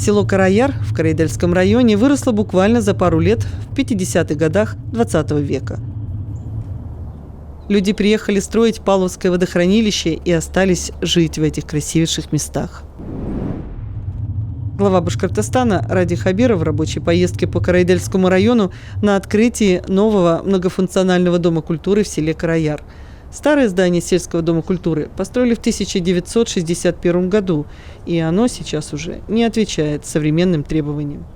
Село Караяр в Карайдельском районе выросло буквально за пару лет в 50-х годах 20 века. Люди приехали строить Павловское водохранилище и остались жить в этих красивейших местах. Глава Башкортостана Ради Хабиров в рабочей поездке по Карайдельскому району на открытии нового многофункционального дома культуры в селе Караяр. Старое здание сельского дома культуры построили в 1961 году, и оно сейчас уже не отвечает современным требованиям.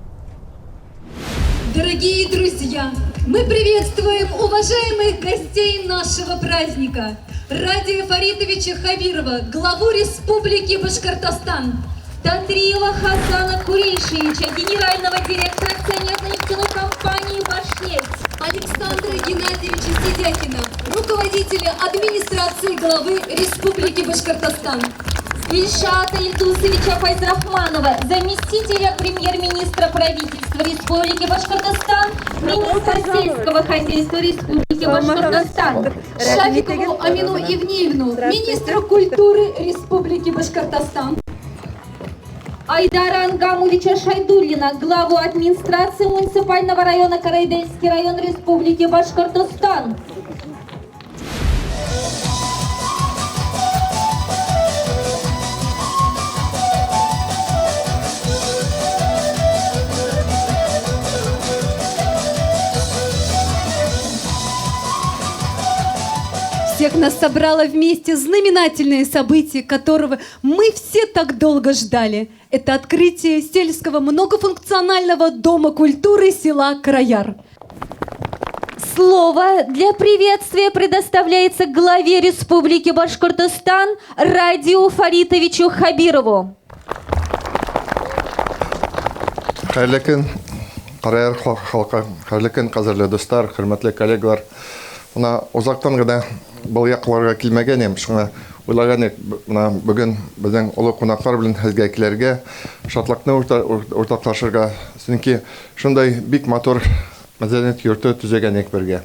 Дорогие друзья, мы приветствуем уважаемых гостей нашего праздника. Радия Фаритовича Хабирова, главу Республики Башкортостан, Татриева Хасана Курейшевича, генерального директора акционерной нефтяной компании «Башнефть», Александра Геннадьевича Сидякина, руководителя администрации главы Республики Башкортостан, Ильшата Ильдусовича Файзрахманова, заместителя премьер-министра правительства Республики Башкортостан, министра сельского хозяйства Республики Башкортостан, Шафикову Амину Ивниевну, министра культуры Республики Башкортостан, Айдара Ангамовича Шайдуллина, главу администрации муниципального района Карайдельский район Республики Башкортостан. Всех нас собрало вместе знаменательное событие, которого мы все так долго ждали. Это открытие сельского многофункционального дома культуры села Караяр. Слово для приветствия предоставляется главе Республики Башкортостан Радию Фаритовичу Хабирову. Хайлекен, Караяр халқы, хайлекен қазірлі достар, хөрмәтле коллегалар. Мына узактан гына был якларга килмәгән идем. Шуңа уйлаган идек, мына бүген безнең олы кунаклар белән һезгә килергә, шатлыкны уртаклашырга. Чөнки шундай бик матур мәдәният йорты төзегән идек бергә.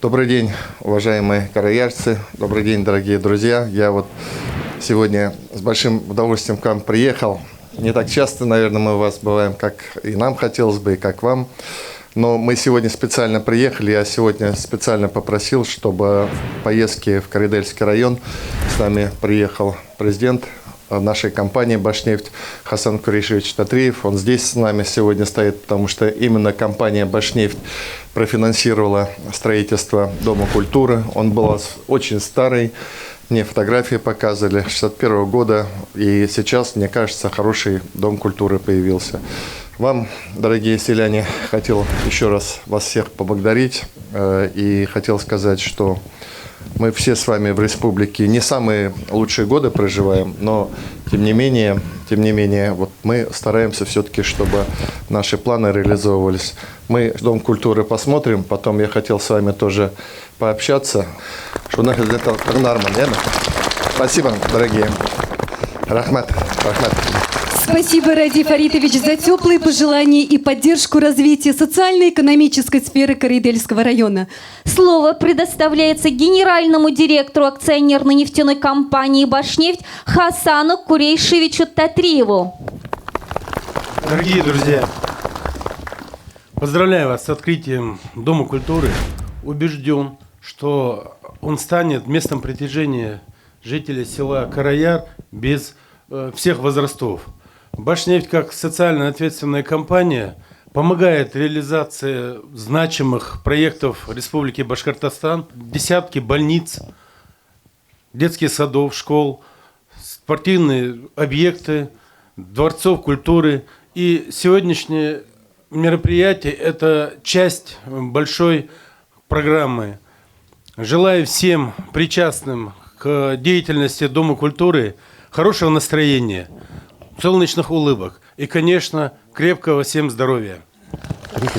Добрый день, уважаемые караярцы, добрый день, дорогие друзья. Я вот сегодня с большим удовольствием к вам приехал. Не так часто, наверное, мы у вас бываем, как и нам хотелось бы, и как вам. Но мы сегодня специально приехали, я сегодня специально попросил, чтобы в поездке в Карайдельский район с нами приехал президент нашей компании «Башнефть» Хасан Курейшевич Татриев. Он здесь с нами сегодня стоит, потому что именно компания «Башнефть» профинансировала строительство Дома культуры. Он был очень старый, мне фотографии показывали, 1961 года, и сейчас, мне кажется, хороший Дом культуры появился. Вам, дорогие селяне, хотел еще раз вас всех поблагодарить и хотел сказать, что мы все с вами в республике не самые лучшие годы проживаем, но тем не менее, вот мы стараемся все-таки, чтобы наши планы реализовывались. Мы Дом культуры посмотрим, потом я хотел с вами тоже пообщаться. Спасибо, дорогие. Рахмат. Спасибо, Ради Фаритович, за теплые пожелания и поддержку развития социально-экономической сферы Карайдельского района. Слово предоставляется генеральному директору акционерной нефтяной компании «Башнефть» Хасану Курейшевичу Татриеву. Дорогие друзья, поздравляю вас с открытием Дома культуры. Убежден, что он станет местом притяжения жителей села Караяр без всех возрастов. «Башнефть» как социально ответственная компания помогает реализации значимых проектов Республики Башкортостан, десятки больниц, детских садов, школ, спортивные объекты, дворцов культуры. И сегодняшнее мероприятие – это часть большой программы. Желаю всем причастным к деятельности Дома культуры хорошего настроения, солнечных улыбок и, конечно, крепкого всем здоровья.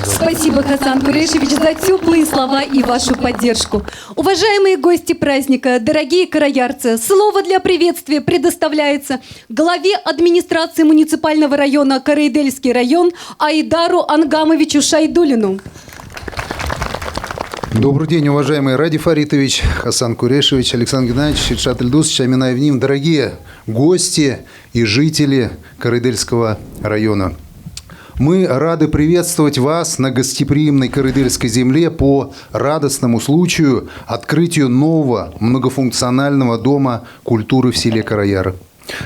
Спасибо, Хасан Курейшевич, за теплые слова и вашу поддержку. Уважаемые гости праздника, дорогие караярцы, слово для приветствия предоставляется главе администрации муниципального района Карайдельский район Айдару Ангамовичу Шайдуллину. Добрый день, уважаемый Ради Фаритович, Хасан Курешевич, Александр Геннадьевич, Ильшат Ильдусович, Амина Евним, дорогие гости и жители Карайдельского района. Мы рады приветствовать вас на гостеприимной Карайдельской земле по радостному случаю открытию нового многофункционального дома культуры в селе Караяр.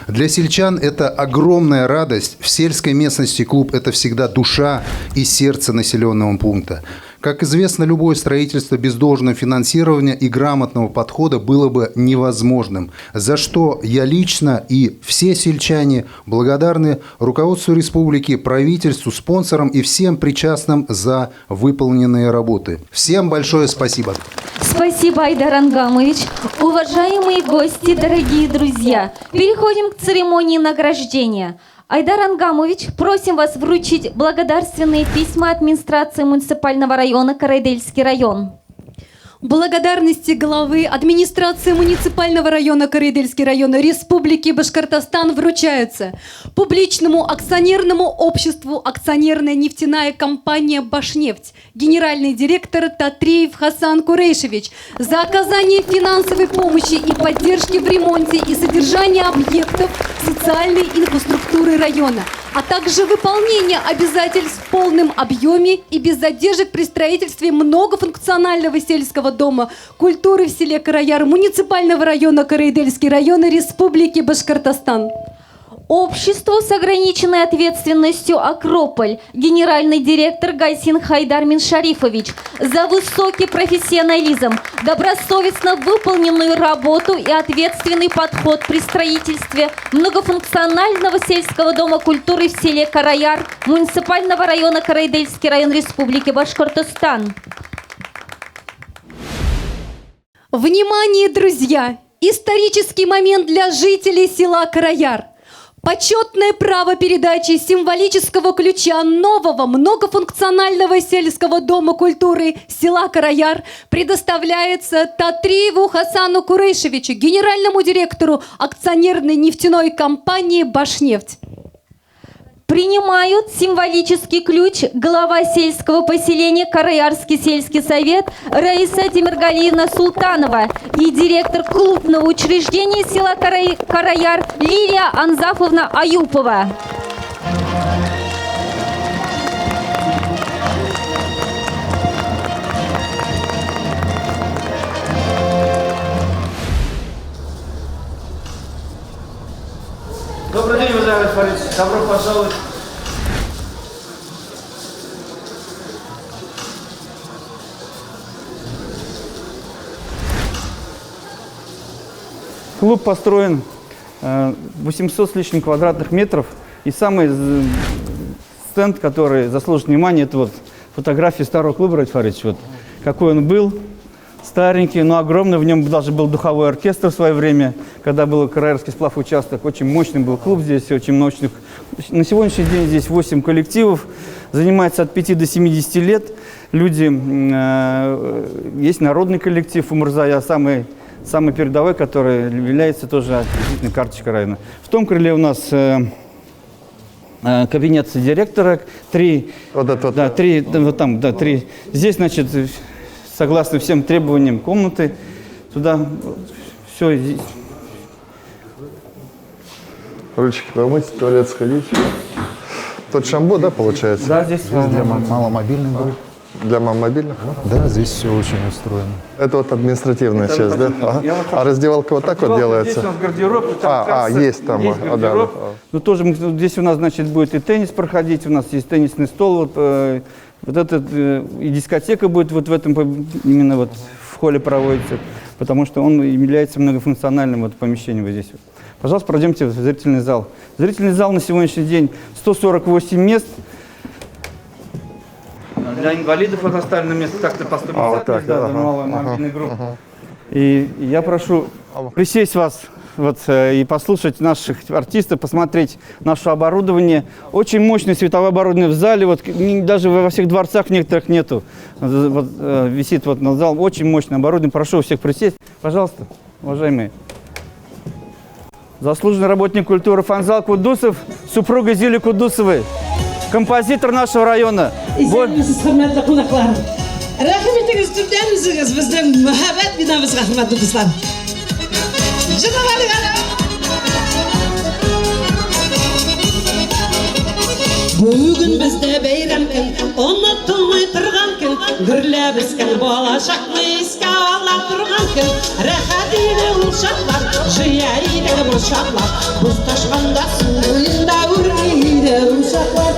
Для сельчан это огромная радость. В сельской местности клуб – это всегда душа и сердце населенного пункта. Как известно, любое строительство без должного финансирования и грамотного подхода было бы невозможным, за что я лично и все сельчане благодарны руководству республики, правительству, спонсорам и всем причастным за выполненные работы. Всем большое спасибо. Спасибо, Айдар Ангамович. Уважаемые гости, дорогие друзья, переходим к церемонии награждения. Айдар Ангамович, просим вас вручить благодарственные письма администрации муниципального района Карайдельский район. Благодарности главы администрации муниципального района Карайдельский район Республики Башкортостан вручаются публичному акционерному обществу акционерная нефтяная компания «Башнефть», генеральный директор Татриев Хасан Курейшевич за оказание финансовой помощи и поддержки в ремонте и содержании объектов социальной инфраструктуры района, а также выполнение обязательств в полном объеме и без задержек при строительстве многофункционального сельского дома культуры в селе Караяр муниципального района Карайдельский район Республики Башкортостан. Общество с ограниченной ответственностью «Акрополь», генеральный директор Гайсин Хайдар Миншарифович за высокий профессионализм, добросовестно выполненную работу и ответственный подход при строительстве многофункционального сельского дома культуры в селе Караяр муниципального района Карайдельский район Республики Башкортостан. Внимание, друзья! Исторический момент для жителей села Караяр. Почетное право передачи символического ключа нового многофункционального сельского дома культуры села Караяр предоставляется Татриеву Хасану Курейшевичу, генеральному директору акционерной нефтяной компании «Башнефть». Принимают символический ключ глава сельского поселения Караярский сельский совет Раиса Демиргалиевна Султанова и директор клубного учреждения села Караяр Лилия Анзафовна Аюпова. Добрый день, уважаемый Фарид. Добро пожаловать. Клуб построен 800 с лишним квадратных метров. И самый стенд, который заслужит внимания, это вот фотографии старого клуба, Ради Фаридович. Вот какой он был. Старенький, но огромный. В нем даже был духовой оркестр в свое время, когда был Караярский сплав-участок. Очень мощный был клуб здесь, очень мощный. На сегодняшний день здесь 8 коллективов. Занимается от 5 до 70 лет. Люди, есть народный коллектив Умурзая, самый передовой, который является тоже отличительной карточкой района. В том крыле у нас кабинет директора, 3. Вот это вот. Да, 3, вот там, да, 3. Здесь, значит, согласно всем требованиям комнаты, туда все. Ручки помыть, в туалет сходить. Тут шамбо, да, получается? Да, здесь для маломобильных групп. Для мобильных? Да, здесь все очень устроено. Это вот административная часть, да? Ага. А раздевалка вот так вот делается? Здесь у нас гардероб. Есть там. Есть гардероб. Ну, тоже здесь у нас, значит, будет и теннис проходить, у нас есть теннисный стол, вот это и дискотека будет вот в этом, именно вот в холле проводится, потому что он является многофункциональным вот помещением вот здесь. Пожалуйста, пройдемте в зрительный зал. Зрительный зал на сегодняшний день 148 мест. Для инвалидов вот оставлено место так-то по 150, вот так, да, малая мобильная группа. И я прошу присесть вас вот, и послушать наших артистов, посмотреть наше оборудование. Очень мощное световое оборудование в зале, вот, даже во всех дворцах некоторых нету. Вот, висит вот на зал, очень мощное оборудование. Прошу всех присесть. Пожалуйста, уважаемые. Заслуженный работник культуры Фанзал Кудусов, супруга Зили Кудусовой, композитор нашего района. Рәхим итегез, түрдән үзегез безнең мәхәббәт бинамызга, хөрмәтле дуслар. Бүгін бізде бәйрәм көн, онытылмай тұрған көн, гүрләп өскән балачакны искә ала торган көн. Рәхәт иде ул шатлар, җыя иде бу шатлар, буз ташканда суында үрли иде ул шатлар.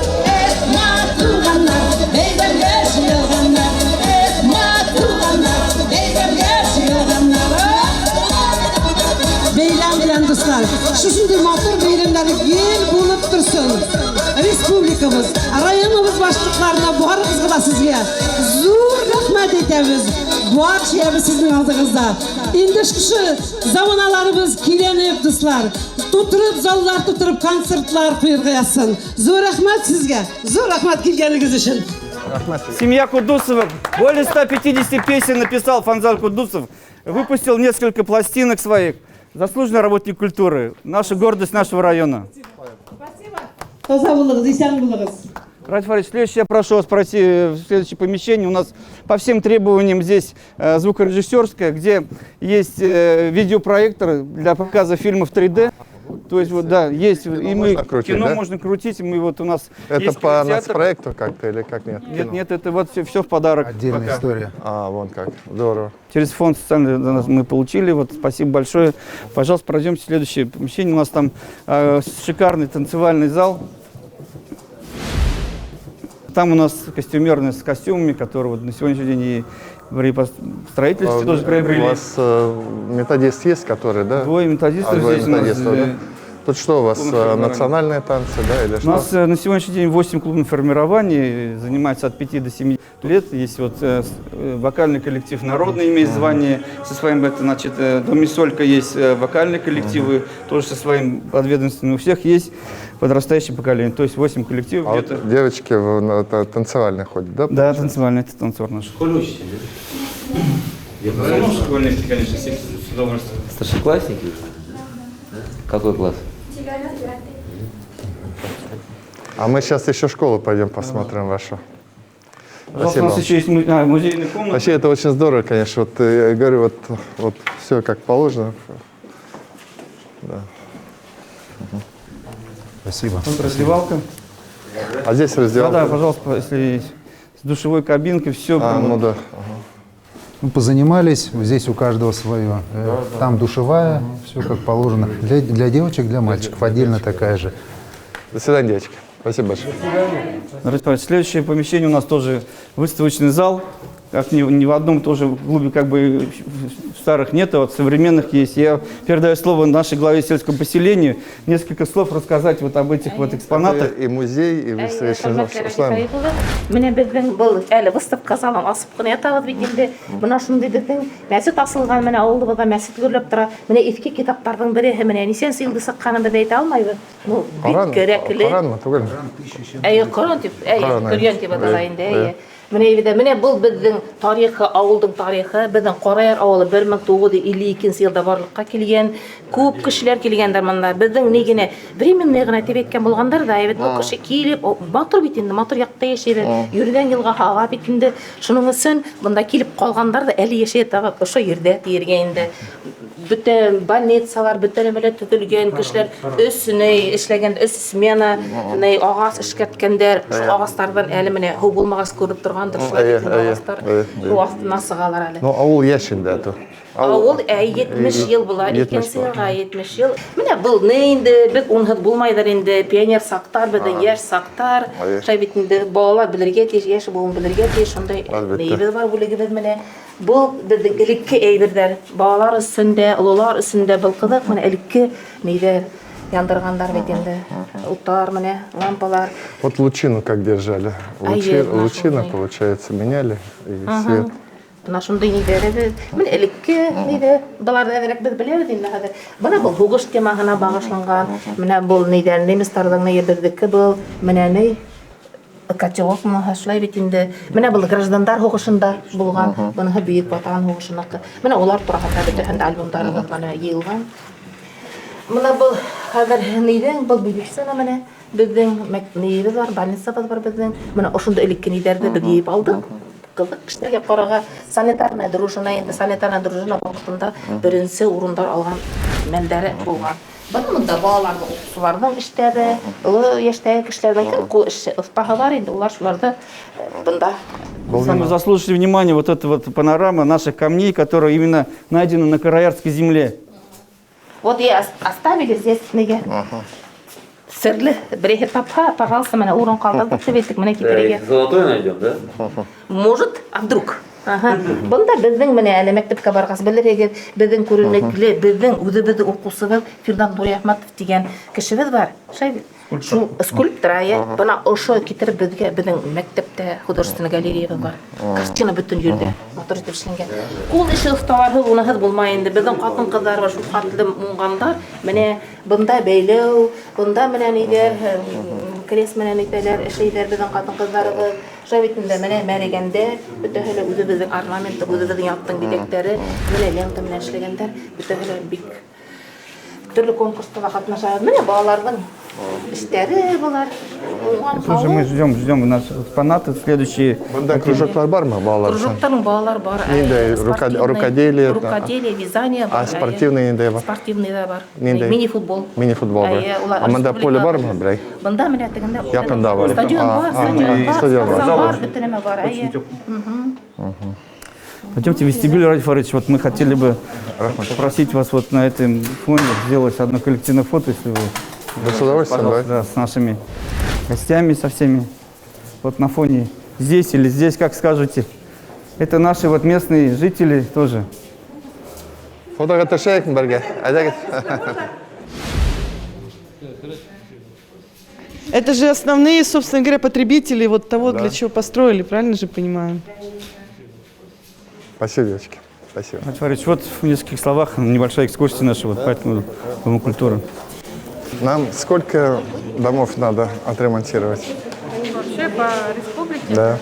Матурганнар, бәйрәмгә җыелганнар, матурганнар, бәйрәмгә җыелганнар. Бәйрәм белән дуслар, шушындый матур бәйрәмнәр ел булып торсын. Республикамыз, районымыз башлыкларына барыгызга да сезгә зур рәхмәт әйтәбез. Бар шәбез сезнең алдыгызда. Инде шушы заманаларыбыз киләнеп, дуслар, тутырып заллар, тутырып концертлар куярга язсын. Зур рәхмәт сезгә. Зур рәхмәт килгәнегез өчен. Семья Кудусовых. Более 150 песен написал Фанзал Кудусов. Выпустил несколько пластинок своих. Заслуженный работник культуры. Наша гордость нашего района. Таза булыгыз, исән булыгыз. Радий Фаридович, следующее я прошу вас пройти в следующее помещение. У нас по всем требованиям здесь звукорежиссерская, где есть видеопроектор для показа фильмов 3D. То есть вот да, есть, и мы крутить, кино да? можно крутить, и мы вот у нас Это есть по кинотеатр. нацпроекту как-то или как нет? Нет, это вот все в подарок. Отдельная Пока. история. Вон как, здорово. Через фонд социальный мы получили. Вот, спасибо большое. Пожалуйста, пройдемте в следующее помещение. У нас там шикарный танцевальный зал. Там у нас костюмерные с костюмами, которые вот на сегодняшний день и при строительстве тоже приобрели. У вас методист есть, который, да? Двое методистов двое здесь у нас. методистов, да? Тут что у вас, национальные танцы, да, или У что? нас на сегодняшний день 8 клубных формирований, занимается от 5 до 7 лет. Есть вот вокальный коллектив «Народный» имеет звание со своим, это значит, Дом и Солька есть вокальные коллективы, тоже со своим подведомственным. У всех есть подрастающее поколение, то есть 8 коллективов. А вот девочки танцевальные ходят, да? Да, танцевальный, это танцор наш. Школьники, конечно, все с удовольствием. Старшеклассники? Какой класс? А мы сейчас еще школу пойдем посмотрим вашу. Пожалуйста, у нас еще есть музейный комната. Вообще это очень здорово, конечно. Вот я говорю, вот все как положено. Да. Спасибо. Вот раздевалка. А здесь раздевалка? Да, пожалуйста, если есть с душевой кабинкой, все. Ну да. Мы позанимались, здесь у каждого свое. Там душевая, все как положено. Для девочек, для мальчиков отдельно такая же. До свидания, девочки. Спасибо большое. Следующее помещение у нас тоже выставочный зал. Как ни в одном тоже клубе как бы старых нет, а вот современных есть. Я передаю слово нашей главе сельского поселения. Несколько слов рассказать вот об этих вот экспонатах. И музей, и выставочный зал. Менә безнең был әле выставка залын асып кына ятабыз бит инде. Менә шундый безнең мәчет асылган, менә авылыбызда мәчет гөрләп тора. Менә иске китапларның бере, менә нисен сыйлды сыкканын да әйтә алмайбыз. Ну, бик кирәкле. Коранмы түгел? Коран дип, Коран дип атала инде. Менә бул безнең тарихы, авылдың тарихы, безнең Караяр авылы 1952 елда барлыкка килгән. Күп кешеләр килгәндер монда. Безнең ни генә временный гына дип әйткән булгандар да, бу кеше килеп, матур бит инде, матур якта яшәде. Йөргән елга һава бит инде. Шуның өчен монда килеп калгандар да әле яшәй табып, ошо yerдә тиргән инде. Бүтән больницалар, бүтән белән төзелгән кешеләр өсенә эшләгән, өс смена, ней агач эшкәткәндәр, агачлардан әле менә ху булмагач күреп торгандыр. Агачлар бу астына сыгалар әле. Ну, авыл яшендә ту. Авыл 70 ел була, икенче елга 70 ел. Менә бул не инде, без унһыт булмайдыр инде, пионер сактар, бездән яшь сактар. Шай бит инде балалар белергә тиеш, яшь булын белергә тиеш, шундай небез бар бүлегебез менә. Бу безнең элекке әйберләр, балалар өстендә, олылар өстендә былкыдык, менә элекке нидер яндыргандар бит инде. Уттар менә, лампалар. Вот лучину как держали. Лучина, получается, меняли и свет. Бuna şunday nidere, men elikki nide, balarda everek biz bileriz inде hadi. Buna bu huguş temahına bağışlangan, mena bol nidere nemestardan yedirdikki bol, mena ne kaçıvak mı haşlay bitinde, mena bol gраждандар huguşunda bulgan, buna büyük vatan huguşunakı. Mena olar turaqata bütün albümleri bana yığılgan. Mena bol hazır niden bol bilirsen mena bizden mekniyimiz var, balnisabız var bizden. Mena oşunda elikki niderde biz yiyip aldık. кылдык кишилерге карага санитарная дружина, енді санитарная дружина вакытында биринчи орундар алган мендери болгон. Мында балаларды окуучулардын иштери, улуу жаштагы кишилердин кол иши ыктагы бар, енді улар шуларды мында. Самое заслуживающее внимание вот эта вот панорама наших камней, которые именно найдены на Караярской земле. Вот я оставили здесь неге. Сырлы бреги тапха, пожалуйста, меня урон калдырдык деп еттик, мына китереге. Золотой найдем, да? Может, а вдруг? Бында біздің міне әлі мектепке барғасы білер егер біздің көрінеклі, біздің өзімізді оқушыбыз Фирдан Нұрияхматов деген кішіміз бар. Шу скульпторайы, бұна ошо кетіріп біздің мектепте художественный галерея бар. Картина бүтін жерде, мотор етіп ішленген. Ол іші ұсталары онығыз болмайынды. Біздің қатын қыздар бар, шу қатылды мұңғандар. Міне бұнда бейлеу, бұнда міне нейдер, крес міне нейдерлер, ішейдер біздің қатын қыздарығы. Шабитінде міне мәрегенде, бүтәхілі өзі біздің орнаменті, өзі біздің яптың бедектері, міне лента міне ішлегендер, бүтәхілі бик түрлі конкурста қатнашады. Міне балалардың иштері болар. Тоже мы ждем наши экспонаты следующие. Бында кружоклар бар ма балалар? Кружоктардың балалар бар. Рукоделие, вязание бар. А спортивный нендей бар? Спортивный да бар. Нендей? Мини-футбол. Мини-футбол бар. А мында поле бар ма, брай? Бында міне тегінде. Якында бар. Стадион бар, стадион бар. зал бар, бүтінеме бар. Пойдемте в вестибюль, Ради Фаридович. Вот мы хотели бы попросить вас вот на этом фоне сделать одно коллективное фото, если вы... Да, с удовольствием, да, с нашими гостями, со всеми. Вот на фоне здесь или здесь, как скажете. Это наши вот местные жители тоже. Фотоға төшейік бірге. Айдагыз. Это же основные, собственно говоря, потребители вот того, для чего построили, правильно же понимаю? Спасибо, девочки. Спасибо. Ради Фаридович, вот в нескольких словах небольшая экскурсия наша вот по этому Дому культуры. Нам сколько домов надо отремонтировать? Вообще по республике? Да.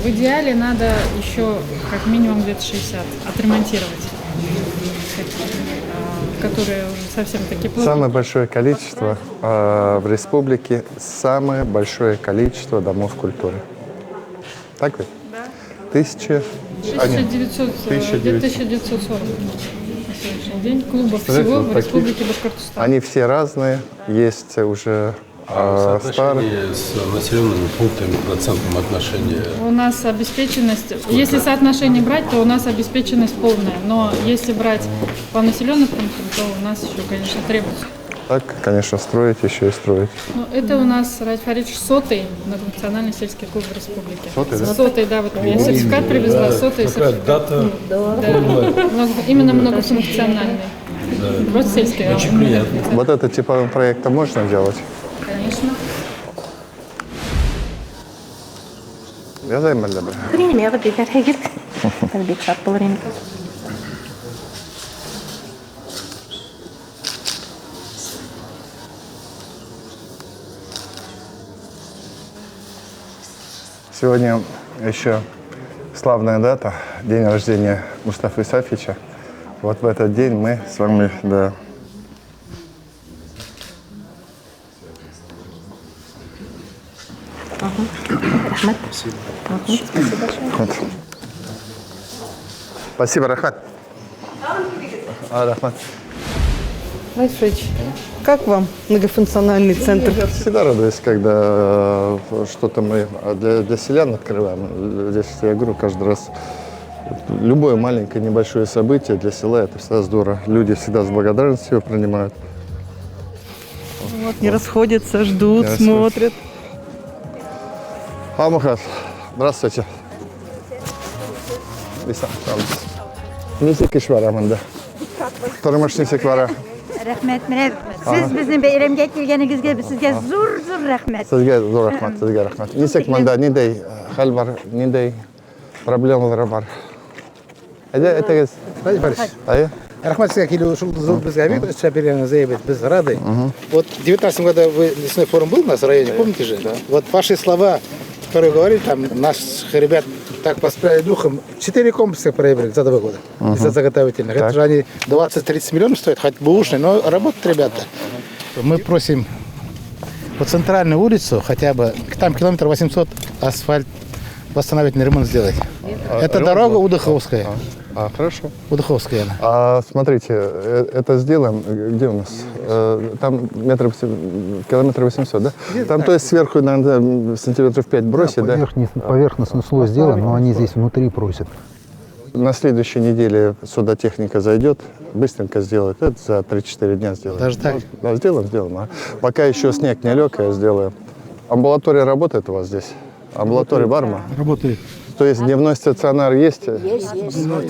В идеале надо еще как минимум где-то 60 отремонтировать, которые уже совсем такие плохие. Самое большое количество в республике, самое большое количество домов культуры. Так ведь? Да. 1940 на сегодняшний день клубов всего в республике Башкортостан. Они все разные, есть уже старые. С населенными пунктами, процентным отношения. У нас обеспеченность, если соотношение брать, то у нас обеспеченность полная, но если брать по населенным пунктам, то у нас еще, конечно, требуется. Так, конечно, строить, еще и строить. Ну, это у нас, Ради Фаридович, 100-й многофункциональный сельский клуб в республике. 100-й, да? 100-й, да, вот я сертификат привезла, 100-й сертификат. Дата. Да. Именно многофункциональный. Да. Просто сельский. Очень приятно. Вот это типовым проектом можно делать? Конечно. Я займал бы. Время бедер егер. Бек шат болар енді. Сегодня еще славная дата, день рождения Мустафы Сафича. Вот в этот день мы с вами, да. Спасибо, Рахмат. Рахмат. Ради Фаридович, как вам многофункциональный центр? Я всегда радуюсь, когда что-то мы для селян открываем. Здесь, я говорю, каждый раз любое маленькое, небольшое событие для села, это всегда здорово. Люди всегда с благодарностью принимают. Вот, не расходятся, ждут, смотрят. Амухат, здравствуйте. Несек иш бар аманда. Тұрмыш несек бара. Рахмет, міне сіз біздің бейремге келгеніңізге сізге зор рахмет. Сізге зор рахмет, сізге рахмет. Несек мында нендей хал бар, нендей проблемалар бар. Айтыңыз. Ради Фаридович. Рахмат сізге келу ушул зор бізге бек шаберияны заебет, біз рады. Вот в 19 году лесной форум был у нас в районе, помните же? Вот ваши слова, которые говорили, там наших ребят так воспряли духом, 4 комплекса проявили за 2 года, из-за заготовительных. Это же они 20-30 миллионов стоят, хоть бэушные, но работают ребята. Мы просим по центральную улицу хотя бы, там километр 800 асфальт восстановительный ремонт сделать. Это ремонт дорога был? Удыховская. Хорошо. Удыховская. Смотрите, это сделаем. Где у нас? Там километр 800, да? Там, то есть, сверху, наверное, сантиметров 5 бросить, да? Поверхностный слой сделан, но они здесь внутри просят. На следующей неделе сюда техника зайдет, быстренько сделает. Это за 3-4 дня сделаем. Даже так? Да, сделаем. Пока еще снег не лег, я сделаю. Амбулатория работает у вас здесь? Амбулатория Барма? Работает. То есть дневной стационар есть? Есть.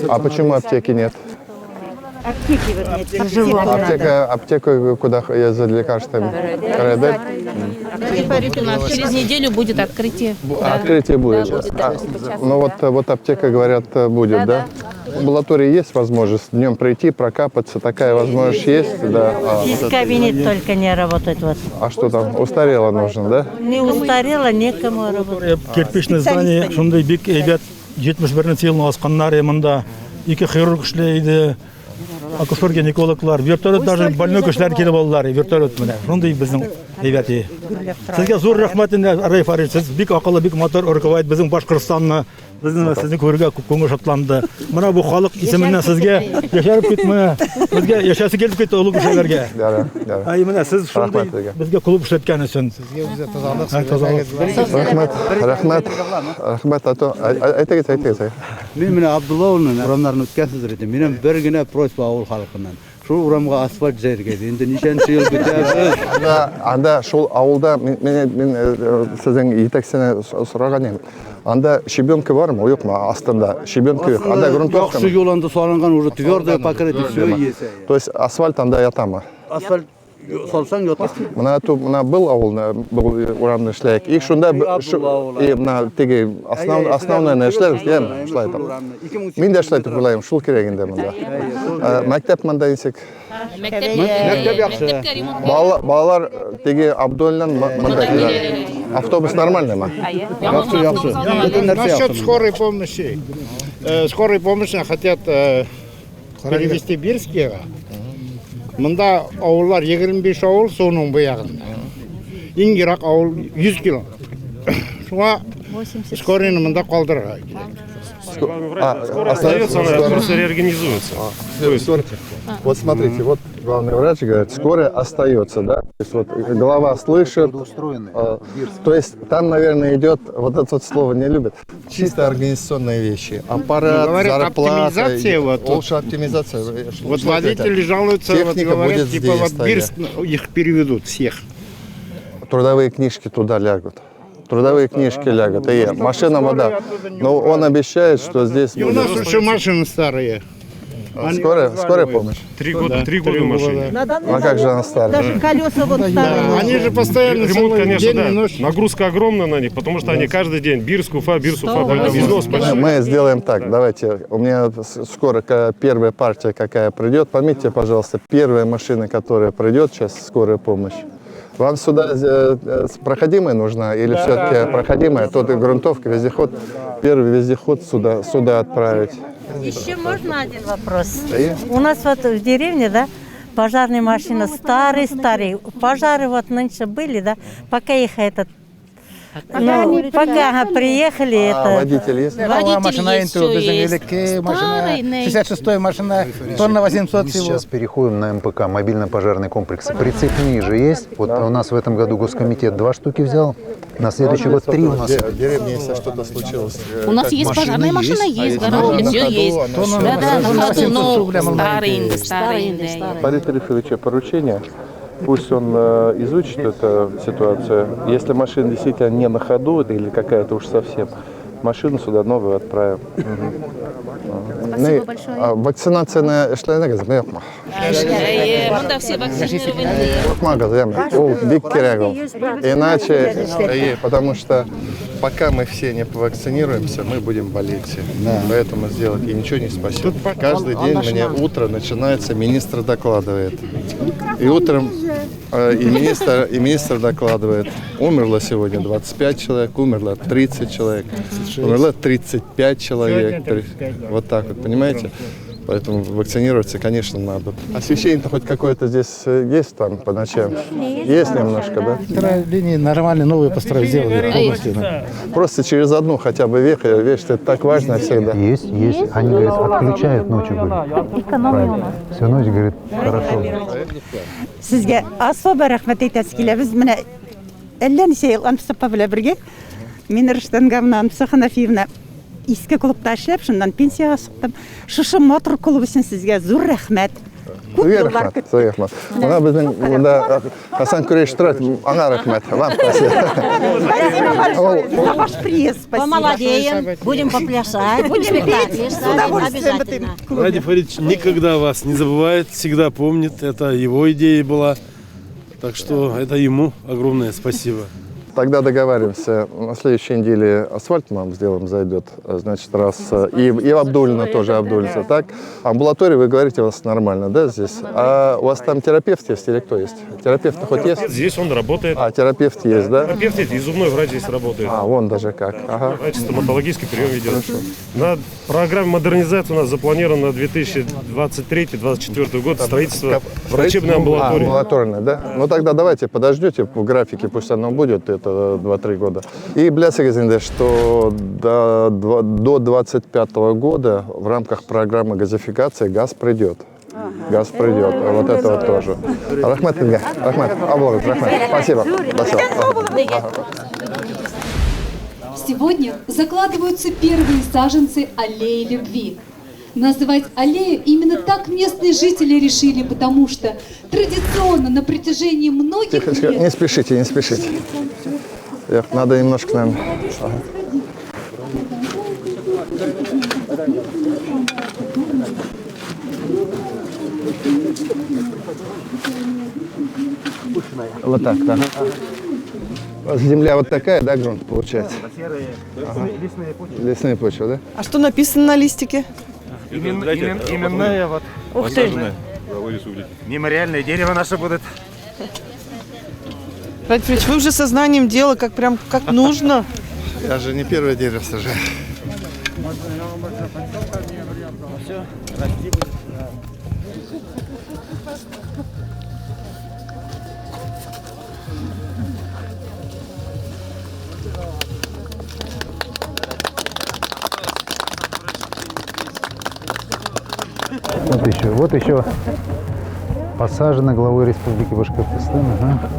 А почему аптеки нет? Аптеки вот нет. Аптека куда ездят за лекарствами? Карайдель? Через неделю будет открытие. Открытие будет. Ну вот аптека, говорят, будет, да? В амбулатории есть возможность днем прийти, прокапаться, такая возможность есть, да? Здесь кабинет только не работает. Вот. А что там, устарело нужно, да? Не устарело, некому работать. Кирпичное здание, шундай бик эйбет, 71 елның асқаннары мында, 2 хирург эшләйде, акушер гинекологлар, вертолет даже больной кешеләр килеп алдылар, вертолет менә. Шундай безнең әйбәте. Сезгә зур рәхмәт инде, Раиф Фарид, сез бик акыллы, бик мотор руководит безнең Башкортстанны. Сезне күрергә күңел шатланды. Менә бу халык исеменнән сезгә яшәреп китмә, безгә яшәсе килеп китте олуг кешеләргә. Ай менә сез шундай безгә клуб эшләткән өчен. Рәхмәт, әйтегез. Мен менә Абдулла улының урамнарын үткәнсездер иде. Минем бер генә просьба авыл халкыннан. Шул урамга асфальт җәяргә. Инде ничәнче ел көтәбез. Анда шул авылда мен сезнең итәксенә сораган идем. Анда щебенка бармы, юкмы? Астында щебенка юк. Анда грунтовка. Яхшы юл анда салынган, уже твердое покрытие все есть. То есть асфальт анда ятамы? Асфальт салсаң ята. Мына был авыл, был урамны эшләйек. И шунда и мына теге основной эшләр, эшләй там. Мин дә эшләй дип уйлыйм, шул кирәк инде монда. Мәктәп монда дисек. Мәктәп яхшы. Балалар теге Абдулладан монда килә. Автобус нормальныймы? Яхшы. Насчет скорой помощи. Скорой помощи хотят перевести Бирскиға. Мында ауыллар 25 ауыл, соның бұяғында. Ингирақ ауыл 100 кило. Шуға скорыйны мында қалдырға. Остается, она просто реорганизуется. Вот смотрите, вот главный врач говорит, скорая остается, да? То есть вот голова слышит. То есть там, наверное, идет, вот это вот слово не любят, чисто организационные вещи. Аппарат, зарплата. Лучше оптимизация. Вот водители жалуются, вот говорят, типа вот Бирск их переведут всех. Трудовые книжки туда лягут. Трудовые книжки лягут. И машина вода. Но он обещает, что здесь и у нас еще машины старые. Скорая помощь? 3 года машине. А как же она старая? Даже колеса вот старые. Они же постоянно Ремонт, конечно, день и да. ночь. Нагрузка огромная на них, потому что они каждый день Бирск, Уфа, износ почти. Мы сделаем так, давайте. У меня скоро первая партия какая придет. Пометьте, пожалуйста, первая машина, которая придет сейчас, скорая помощь. Вам сюда проходимая нужна или все-таки проходимая? Тут и грунтовка, вездеход. Первый вездеход сюда отправить. Еще можно один вопрос? У нас вот в деревне, да, пожарная машина старые. Пожары вот нынче были, да, пока их этот... Ну, пока приехали, это... Водитель есть? Машина есть, 66-я машина, тонна 800 всего. Сейчас переходим на МПК, мобильно-пожарный комплекс. Прицепные же есть. Вот у нас в этом году Госкомитет 2 штуки взял. На следующий год 3 у нас. В деревне, если что-то случилось. У нас есть пожарная машина, есть, гаражи, все есть. Да, на ходу, но старые. Фарид Арифовича поручение. Пусть он изучит эту ситуацию. Если машина действительно не на ходу или какая-то уж совсем, машину сюда новую отправим. Спасибо большое. Вакцинация на эшләнәгез. Мында все вакцинированы. Иначе, потому что пока мы все не повакцинируемся, мы будем болеть все. Поэтому сделать и ничего не спасет. Каждый день мне утро начинается, министр докладывает. И утром и министр докладывает. Умерло сегодня 25 человек, умерло 30 человек, умерло 35 человек. Вот так вот, понимаете? Поэтому вакцинироваться, конечно, надо. Освещение-то хоть какое-то здесь есть там по ночам? Есть немножко, да? Линии нормальные, новые построили, сделали полностью. Да. Просто через одну хотя бы веху, видишь, это так важно всегда. Есть. Они, говорят, отключают ночью, говорят. Всю ночь, говорит, хорошо. Sizga особо рахмат aytasiz kelamiz. Mana 50 necha yil Antisopa bilan birga men Rishton Gavna Haнаfievna eski klubda ishlab, shundan pensiyaga chiqdim. Shu motor klub uchun sizga zo'r rahmat. Sizga rahmat. Mana bizning bunda Hasan Kuresh Trat, anga rahmat. Вам За ваш приезд, спасибо. Помолодеем, будем поплясать, будем петь, С удовольствием. обязательно. Ради Фаридович никогда вас не забывает, всегда помнит. Это его идея была. Так что это ему огромное спасибо. Тогда договариваемся. На следующей неделе асфальт мы вам сделаем, зайдет. Значит, раз. И в Абдулино тоже Абдулино. Так. Амбулатория, вы говорите, у вас нормально, да, здесь? А у вас там терапевт есть или кто есть? Терапевт хоть есть? Здесь он работает. А, терапевт есть, да? Терапевт есть, и зубной врач здесь работает. А, вон даже как. Ага. Врач стоматологический прием ведет. На программе модернизации у нас запланировано на 2023-2024 год строительство врачебной амбулатории. Амбулаторная, да? Ну тогда давайте подождете в графике, пусть оно будет, это 2-3 года. И блясагазинде, что до 2025 года в рамках программы газификации газ придет. Газ придет. Вот это вот тоже. Рахмат, Рахмат, Рахмат. Спасибо. Сегодня закладываются первые саженцы аллеи любви. Называть аллею именно так местные жители решили, потому что традиционно на протяжении многих Тихо, лет... не спешите, не спешите. Надо немножко, наверное... Вот так, да. Земля вот такая, да, грунт получается? Ага. Лесные почвы, да? А что написано на листике? Именная вот. Ух ты. Мемориальное дерево наше будет. Радий Фаридович, вы уже сознанием дела, как прям как нужно. Я же не первое дерево сажаю. Вот еще посажено главой Республики Башкортостан. Ага.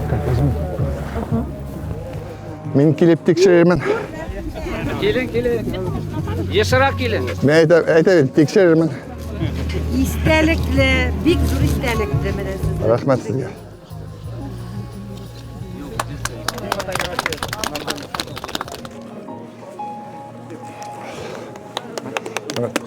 Так, возьми. Мен келіп тексеремін. Келin. Ешірақ келin. Мен айтайын, тексеремін. İstelikli, big zor istelikli. Рахмат сізге. Evet,